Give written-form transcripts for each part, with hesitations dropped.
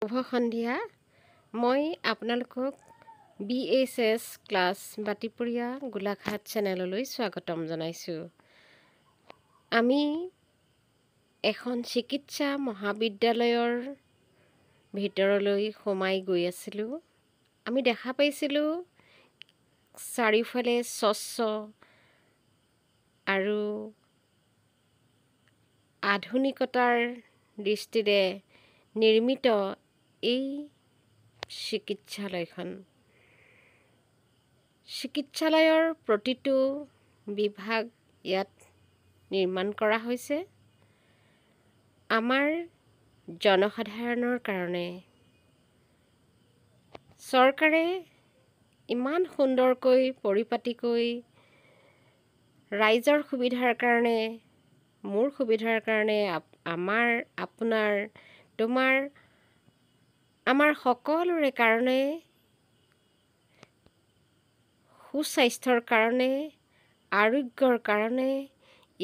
শুভ সন্ধিয়া। মই আপোনালোকক BHS ক্লাছ বাটিপুৰীয়া গোলাঘাট চেনেললৈ স্বাগতম জনাইছোঁ। আমি এখন চিকিৎসা মহাবিদ্যালয়ৰ ভিতৰলৈ সোমাই গৈ আছিলোঁ। আমি দেখা পাইছিলোঁ চাৰিওফালে স্বচ্ছ আৰু আধুনিকতাৰ দৃষ্টিৰে নিৰ্মিত এই চিকিৎসালয়খন। চিকিৎসালয়ৰ প্ৰতিটো বিভাগ ইয়াত নিৰ্মাণ কৰা হৈছে আমাৰ জনসাধাৰণৰ কাৰণে। চৰকাৰে ইমান সুন্দৰকৈ পৰিপাটিকৈ ৰাইজৰ সুবিধাৰ কাৰণে, মোৰ সুবিধাৰ কাৰণে, আপোনাৰ, তোমাৰ, আমাৰ সকলোৰে কাৰণে, সুস্বাস্থ্যৰ কাৰণে, আৰোগ্যৰ কাৰণে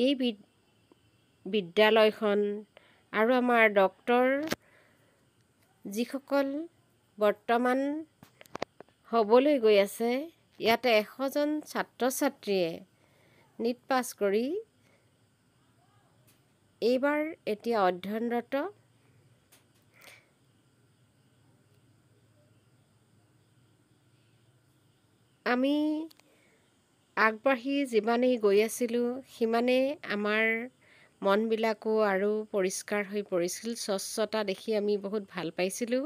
এই বিদ্যালয়খন আৰু আমাৰ ডক্তৰ যিসকল বৰ্তমান হ'বলৈ গৈ আছে, ইয়াতে 100জন ছাত্ৰ ছাত্ৰীয়ে নিট পাছ কৰি এইবাৰ এতিয়া অধ্যয়নৰত। আমি আগবাঢ়ি যিমানেই গৈ আছিলোঁ সিমানেই আমাৰ মনবিলাকো আৰু পৰিষ্কাৰ হৈ পৰিছিল। স্বচ্ছতা দেখি আমি বহুত ভাল পাইছিলোঁ।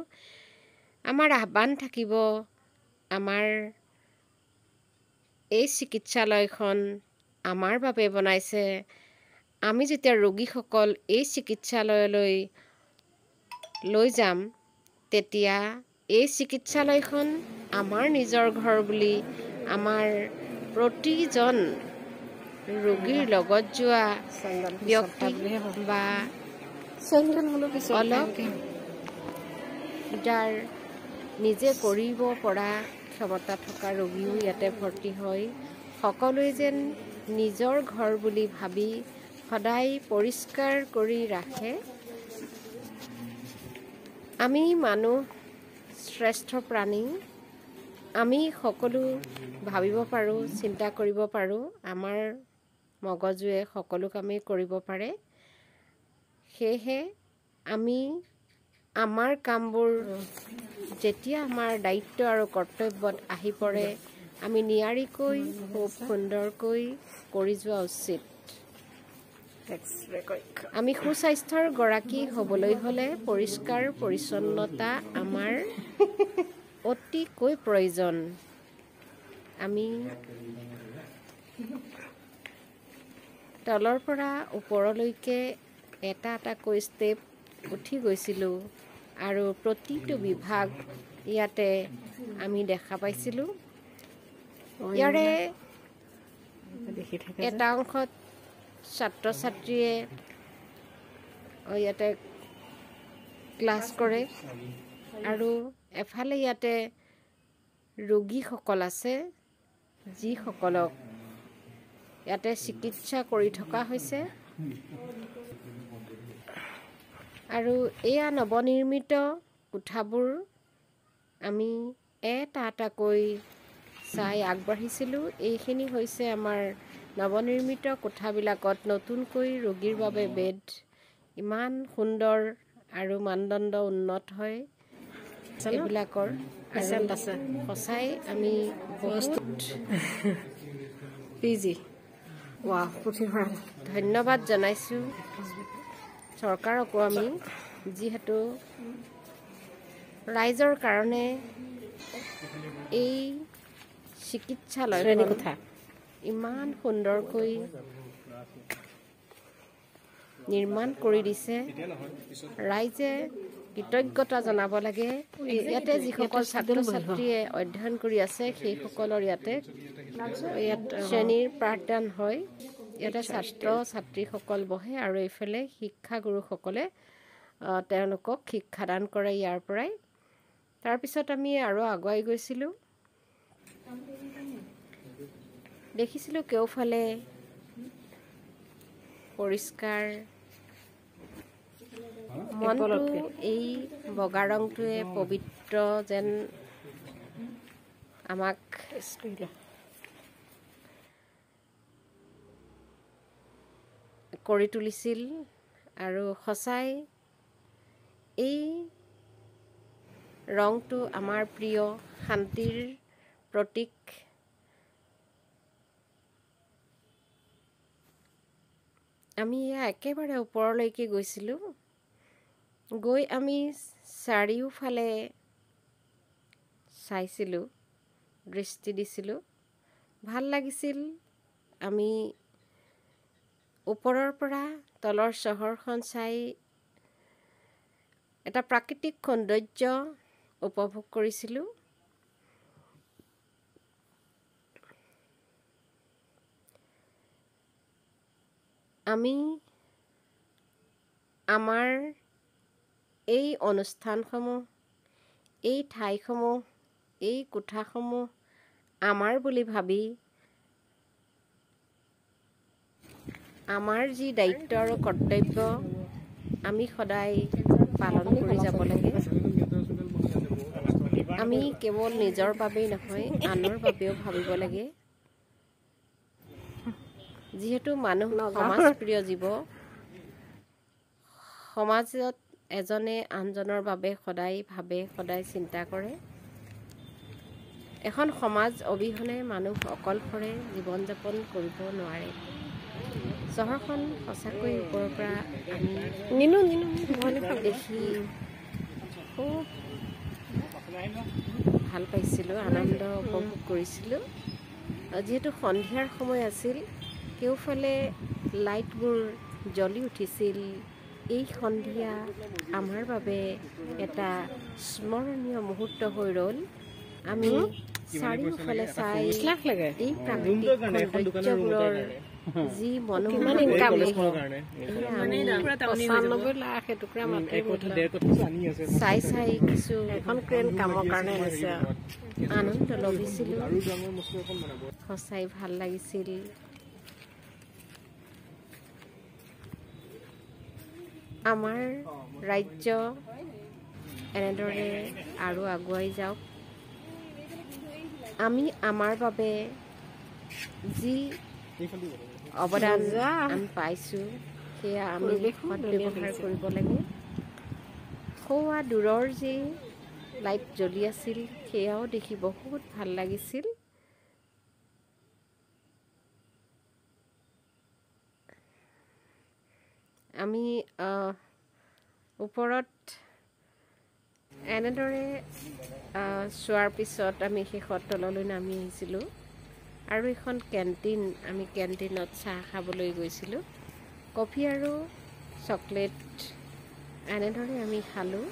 আমাৰ আহ্বান থাকিব, আমাৰ এই চিকিৎসালয়খন আমাৰ বাবে বনাইছে। আমি যেতিয়া ৰোগীসকল এই চিকিৎসালয়লৈ লৈ যাম, তেতিয়া এই চিকিৎসালয়খন আমাৰ নিজৰ ঘৰ বুলি আমাৰ প্ৰতিজন ৰোগীৰ লগত যোৱা ব্যক্তি বা অলপ যাৰ নিজে কৰিব পৰা ক্ষমতা থকা ৰোগীও ইয়াতে ভৰ্তি হয়। সকলোৱে যেন নিজৰ ঘৰ বুলি ভাবি সদায় পৰিষ্কাৰ কৰি ৰাখে। আমি মানুহ শ্ৰেষ্ঠ প্ৰাণী। আমি সকলো ভাবিব পাৰোঁ, চিন্তা কৰিব পাৰোঁ। আমাৰ মগজুৱে সকলো কামেই কৰিব পাৰে। সেয়েহে আমি আমাৰ কামবোৰ যেতিয়া আমাৰ দায়িত্ব আৰু কৰ্তব্যত আহি পৰে, আমি নিয়াৰিকৈ খুব সুন্দৰকৈ কৰি যোৱা উচিত। আমি সুস্বাস্থ্যৰ গৰাকী হ'বলৈ হ'লে পৰিষ্কাৰ পৰিচ্ছন্নতা আমাৰ অতিকৈ প্ৰয়োজন। আমি তলৰ পৰা ওপৰলৈকে এটা এটাকৈ ষ্টেপ উঠি গৈছিলোঁ আৰু প্ৰতিটো বিভাগ ইয়াতে আমি দেখা পাইছিলোঁ। ইয়াৰে এটা অংশত ছাত্ৰ ছাত্ৰীয়ে ইয়াতে ক্লাছ কৰে আৰু এফালে ইয়াতে ৰোগীসকল আছে, যিসকলক ইয়াতে চিকিৎসা কৰি থকা হৈছে। আৰু এয়া নৱনিৰ্মিত কোঠাবোৰ আমি এটা এটাকৈ চাই আগবাঢ়িছিলোঁ। এইখিনি হৈছে আমাৰ নৱনিৰ্মিত কোঠাবিলাকত নতুনকৈ ৰোগীৰ বাবে বেড ইমান সুন্দৰ আৰু মানদণ্ড উন্নত হয় এইবিলাকৰ। সঁচাই আমি ধন্যবাদ জনাইছোঁ চৰকাৰকো। আমি যিহেতু ৰাইজৰ কাৰণে এই চিকিৎসালয়খন ইমান সুন্দৰকৈ নিৰ্মাণ কৰি দিছে, ৰাইজে কৃতজ্ঞতা জনাব লাগে। ইয়াতে যিসকল ছাত্ৰ ছাত্ৰীয়ে অধ্যয়ন কৰি আছে সেইসকলৰ ইয়াতে শ্ৰেণীৰ পাঠদান হয়। ইয়াতে ছাত্ৰ ছাত্ৰীসকল বহে আৰু এইফালে শিক্ষাগুৰুসকলে তেওঁলোকক শিক্ষাদান কৰে ইয়াৰ পৰাই। তাৰপিছত আমি আৰু আগুৱাই গৈছিলোঁ। দেখিছিলোঁ কেওফালে পৰিষ্কাৰ মনটো এই বগা ৰংটোৱে পবিত্ৰ যেন আমাক কৰি তুলিছিল আৰু সঁচাই এই ৰংটো আমাৰ প্ৰিয় শান্তিৰ প্ৰতীক। আমি একেবাৰে ওপৰলৈকে গৈছিলোঁ। গৈ আমি চাৰিওফালে চাইছিলোঁ, দৃষ্টি দিছিলোঁ, ভাল লাগিছিল। আমি ওপৰৰ পৰা তলৰ চহৰখন চাই এটা প্ৰাকৃতিক সৌন্দৰ্য উপভোগ কৰিছিলোঁ। আমি আমাৰ এই অনুষ্ঠানসমূহ, এই ঠাইসমূহ, এই কোঠাসমূহ আমাৰ বুলি ভাবি আমাৰ যি দায়িত্ব আৰু কৰ্তব্য আমি সদায় পালন কৰি যাব লাগে। আমি কেৱল নিজৰ বাবেই নহয়, আনৰ বাবেও ভাবিব লাগে। যিহেতু মানুহ সমাজপ্ৰিয় জীৱ, সমাজত এজনে আনজনৰ বাবে সদায় ভাবে, সদায় চিন্তা কৰে। এখন সমাজ অবিহনে মানুহ অকলশৰে জীৱন যাপন কৰিব নোৱাৰে। চহৰখন সঁচাকৈ ওপৰৰ পৰা আমি দেখি খুব ভাল পাইছিলোঁ, আনন্দ উপভোগ কৰিছিলোঁ। যিহেতু সন্ধিয়াৰ সময় আছিল, কেউফালে লাইটবোৰ জ্বলি উঠিছিল। এই সন্ধিয়া আমাৰ বাবে এটা স্মৰণীয় মুহূৰ্ত হৈ ৰ'ল। আমি চাৰিওফালে চাই এই প্ৰাকৃতিক সৌন্দৰ্যবোৰৰ যি মনোমোহা চাই চাই কিছু আনন্দ লভিছিলোঁ। সঁচাই ভাল লাগিছিল। আমাৰ ৰাজ্য এনেদৰে আৰু আগুৱাই যাওক। আমি আমাৰ বাবে যি অৱদান আমি পাইছোঁ, সেয়া আমি সদব্যৱহাৰ কৰিব লাগে। সৌৱা দূৰৰ যি লাইট জ্বলি আছিল, সেয়াও দেখি বহুত ভাল লাগিছিল। আমি ওপৰত এনেদৰে চোৱাৰ পিছত আমি শেষত তললৈ নামি আহিছিলোঁ আৰু এখন কেণ্টিন, আমি কেণ্টিনত চাহ খাবলৈ গৈছিলোঁ। কফি আৰু চকলেট এনেদৰে আমি খালোঁ।